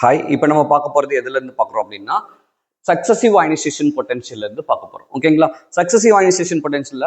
Hi, இப்போ நம்ம பார்க்க போகிறது எதுலேருந்து பார்க்குறோம் அப்படின்னா சக்சசிவ் அயனைசேஷன் பொட்டன்ஷியல் இருந்து பார்க்க போகிறோம். ஓகேங்களா? Successive ionisation potential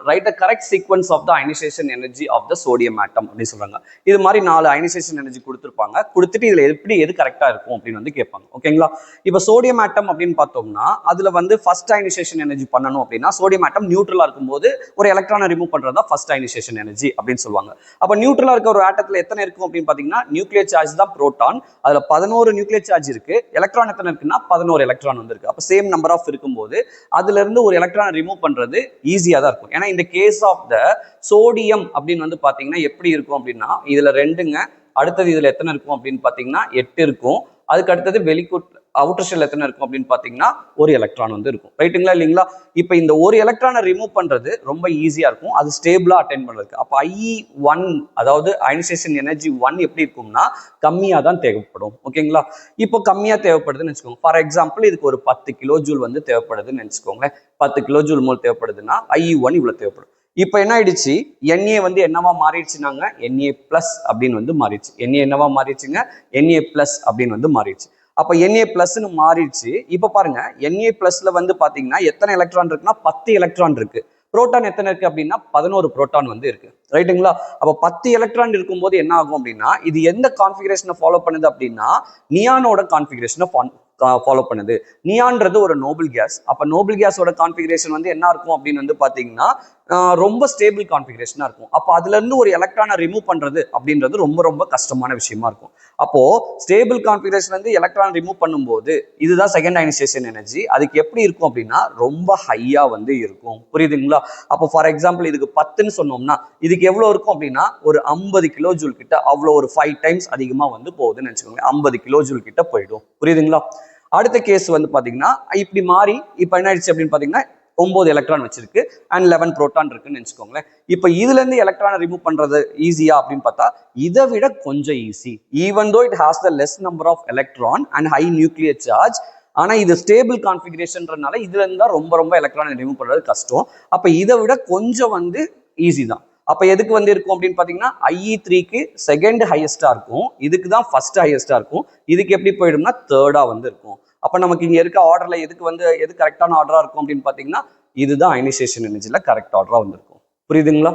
right the correct sequence of the ionisation energy of the sodium atom அப்படின்னு சொல்றாங்க. இது மாதிரி 4 அயனைசேஷன் எனர்ஜி கொடுத்துருப்பாங்க. கொடுத்துட்டு இதில் எப்படி எது கரெக்டாக இருக்கும் அப்படின்னு வந்து கேட்பாங்க. ஓகேங்களா? இப்போ சோடியம் ஆட்டம் அப்படின்னு பார்த்தோம்னா அதில் வந்து ஃபர்ஸ்ட் அயனைசேஷன் எனர்ஜி பண்ணணும் அப்படின்னா சோடியம் ஆட்டம் நியூட்ரலாக இருக்கும்போது ஒரு எலக்ட்ரானை ரிமூவ் பண்ணுறது தான் ஃபர்ஸ்ட் அயனைசேஷன் எனர்ஜி அப்படின்னு சொல்லுவாங்க. அப்போ நியூட்ரலாக இருக்க ஒரு ஆட்டத்தில் எத்தனை இருக்கும் அப்படின்னு பார்த்தீங்கன்னா நியூக்ளியர் சார்ஜ் தான் புரோட்டான். அதில் 11 நியூக்ளியர் சார்ஜ் இருக்கு. எலக்ட்ரான் எத்தனை இருக்குன்னா 11 எலக்ட்ரான் வந்திருக்கு. அப்ப சேம் நம்பர் ஆஃப் இருக்கும்போது அதுல இருந்து ஒரு எலக்ட்ரான் ரிமூவ் பண்றது ஈஸியா தான் இருக்கும். ஏன்னா இந்த கேஸ் ஆஃப் த சோடியம் அப்படின்னு வந்து பாத்தீங்கன்னா எப்படி இருக்கும் அப்படின்னா இதுல 2ங்க, அடுத்தது இதுல எத்தனை இருக்கும் அப்படின்னு பாத்தீங்கன்னா 8 இருக்கும். அதுக்கு அடுத்தது வெளிக்கூட் அவுட்டர் ஷெல் எத்தனை இருக்கும் அப்படின்னு பாத்தீங்கன்னா ஒரு எலக்ட்ரான் வந்து இருக்கும். ரைட்டுங்களா இல்லைங்களா? இப்போ இந்த ஒரு எலக்ட்ரானை ரிமூவ் பண்றது ரொம்ப ஈஸியா இருக்கும், அது ஸ்டேபிளா அட்டென்ட் பண்றதுக்கு. அப்போ IE1 அதாவது அயனைசேஷன் எனர்ஜி 1 எப்படி இருக்கும்னா கம்மியா தான் தேவைப்படும். ஓகேங்களா? இப்போ கம்மியா தேவைப்படுதுன்னு வச்சுக்கோங்க. ஃபார் எக்ஸாம்பிள் இதுக்கு ஒரு 10 கிலோ ஜூல் வந்து தேவைப்படுதுன்னு நினைச்சுக்கோங்களேன். 10 கிலோ ஜூல் மோல் தேவைப்படுதுன்னா IE1 இவ்வளவு தேவைப்படும். இப்போ என்ன ஆயிடுச்சு, Na வந்து என்னவா மாறிடுச்சுனாங்க Na பிளஸ் அப்படின்னு வந்து மாறிடுச்சு. Na என்னவா மாறிடுச்சுங்க, Na பிளஸ் அப்படின்னு வந்து மாறிடுச்சு. அப்ப Na பிளஸ்ன்னு மாறிடுச்சு. இப்ப பாருங்க Na பிளஸ்ல வந்து பாத்தீங்கன்னா எத்தனை எலக்ட்ரான் இருக்குன்னா 10 எலக்ட்ரான் இருக்கு. புரோட்டான் எத்தனை இருக்கு அப்படின்னா 11 புரோட்டான் வந்து இருக்கு. ரைட்டுங்களா? அப்ப 10 எலக்ட்ரான் இருக்கும்போது என்ன ஆகும் அப்படின்னா இது எந்த கான்ஃபிகரேஷனை ஃபாலோ பண்ணுது அப்படின்னா நியானோட கான்ஃபிகரேஷனை ஃபாலோ பண்ணுது. நியான்றது ஒரு நோபல் கேஸ். அப்ப நோபல் கேஸோட கான்ஃபிகரேஷன் வந்து என்ன இருக்கும் அப்படின்னு வந்து பாத்தீங்கன்னா ரொம்ப ஸ்டேபிள் கான்ஃபிகரேஷனா இருக்கும். அப்போ அதுல இருந்து ஒரு எலக்ட்ரானை ரிமூவ் பண்றது அப்படின்றது ரொம்ப ரொம்ப கஷ்டமான விஷயமா இருக்கும். அப்போ ஸ்டேபிள் கான்ஃபிகரேஷன் வந்து எலக்ட்ரான் ரிமூவ் பண்ணும்போது இதுதான் செகண்ட் அயனைசேஷன் எனர்ஜி. அதுக்கு எப்படி இருக்கும் அப்படின்னா ரொம்ப ஹையா வந்து இருக்கும். புரியுதுங்களா? அப்போ ஃபார் எக்ஸாம்பிள் இதுக்கு 10ன்னு சொன்னோம்னா இதுக்கு எவ்வளவு இருக்கும் அப்படின்னா ஒரு 50 கிலோ ஜூல் கிட்ட, அவ்வளோ ஒரு 5 டைம்ஸ் அதிகமா வந்து போகுதுன்னு நினைச்சுக்கோங்க. 50 கிலோ ஜூல் கிட்ட போயிடும். புரியுதுங்களா? அடுத்த கேஸ் வந்து பாத்தீங்கன்னா இப்படி மாறி இப்ப என்ன ஆயிடுச்சு அப்படின்னு பாத்தீங்கன்னா 9 எலக்ட்ரான் வச்சிருக்கு அண்ட் 11 புரோட்டான் இருக்குன்னு நினைச்சுக்கோங்களேன். இப்ப இதுல இருந்து எலக்ட்ரானை ரிமூவ் பண்றது ஈஸியா அப்படின்னு பார்த்தா இதை விட கொஞ்சம் easy. Even though it has the less number of electron and high nuclear charge, ஆனா இது ஸ்டேபிள் கான்ஃபிகரேஷன்றனால இதுல இருந்தா ரொம்ப ரொம்ப எலக்ட்ரானை ரிமூவ் பண்றது கஷ்டம். அப்ப இதை விட கொஞ்சம் வந்து ஈஸி தான். அப்ப எதுக்கு வந்து இருக்கும் அப்படின்னு பாத்தீங்கன்னா IE3க்கு செகண்ட் ஹையஸ்டா இருக்கும், இதுக்கு தான் ஃபர்ஸ்ட் ஹையஸ்டா இருக்கும். இதுக்கு எப்படி போயிடும்னா தேர்டா வந்து இருக்கும். அப்ப நமக்கு இங்க இருக்க ஆர்டர்ல எது கரெக்டான ஆர்டரா இருக்கும் அப்படின்னு பாத்தீங்கன்னா இதுதான் அயனைசேஷன் எனர்ஜில கரெக்ட் ஆர்டரா வந்திருக்கும். புரியுதுங்களா?